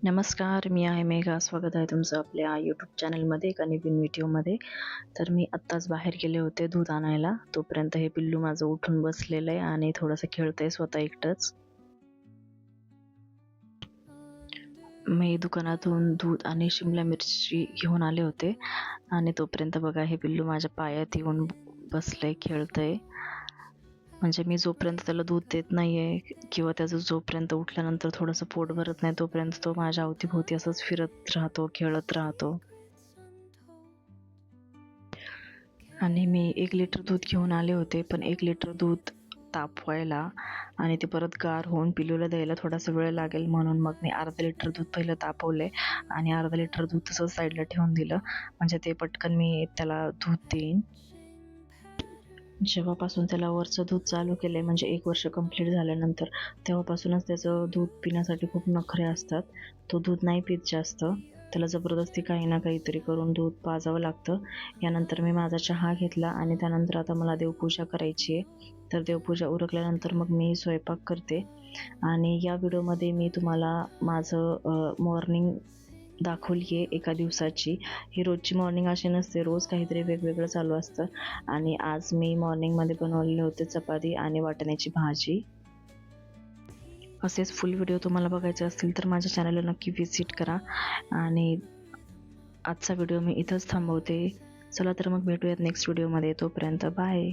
नमस्कार, मी आहे मेघा. स्वागत आहे तुमचं आपल्या यूट्यूब चॅनलमध्ये एका नवीन व्हिडिओमध्ये. तर मी आत्ताच बाहेर गेले होते दूध आणायला. तोपर्यंत हे पिल्लू माझं उठून बसलेलं आहे आणि थोडंसं खेळतंय स्वतः एकटंच. मी दुकानातून दूध आणि शिमला मिरची घेऊन आले होते आणि तोपर्यंत बघा हे पिल्लू माझ्या पायात येऊन बसलंय, खेळतंय. म्हणजे मी जोपर्यंत त्याला दूध देत नाहीये किंवा त्याचं जोपर्यंत उठल्यानंतर थोडंसं पोट भरत नाही तोपर्यंत तो माझ्या अवतीभोवती असंच फिरत राहतो, खेळत राहतो. आणि मी 1 लिटर दूध घेऊन आले होते, पण 1 लिटर दूध तापवायला आणि ते परत गार होऊन पिल्लूला द्यायला थोडासा वेळ लागेल, म्हणून मग मी अर्धा लिटर दूध पहिलं तापवले आणि अर्धा लिटर दूध तसंच साईडला ठेवून दिलं. म्हणजे ते पटकन मी त्याला दूध देईन. जेव्हापासून त्याला वरचं दूध चालू केलंय म्हणजे 1 वर्ष कंप्लीट झाल्यानंतर, तेव्हापासूनच त्याचं दूध पिण्यासाठी खूप नखरे असतात. तो दूध नाही पीत जास्त. त्याला जबरदस्ती काही ना काहीतरी करून दूध पाजावं लागतं. यानंतर मी माझा चहा घेतला आणि त्यानंतर आता मला देवपूजा करायची आहे. तर देवपूजा उरकल्यानंतर मग मी स्वयंपाक करते आणि या व्हिडिओमध्ये मी तुम्हाला माझं मॉर्निंग दाखवली आहे एका दिवसाची. ही रोजची मॉर्निंग अशी नसते, रोज काहीतरी वेगवेगळं चालू असतं. आणि आज मी मॉर्निंगमध्ये बनवलेले होते चपाती आणि वाटाण्याची भाजी. असेच फुल व्हिडिओ तुम्हाला बघायचे असतील तर माझ्या चॅनलला नक्की व्हिजिट करा. आणि आजचा व्हिडिओ मी इथंच थांबवते. चला तर मग भेटूयात नेक्स्ट व्हिडिओमध्ये. तोपर्यंत बाय.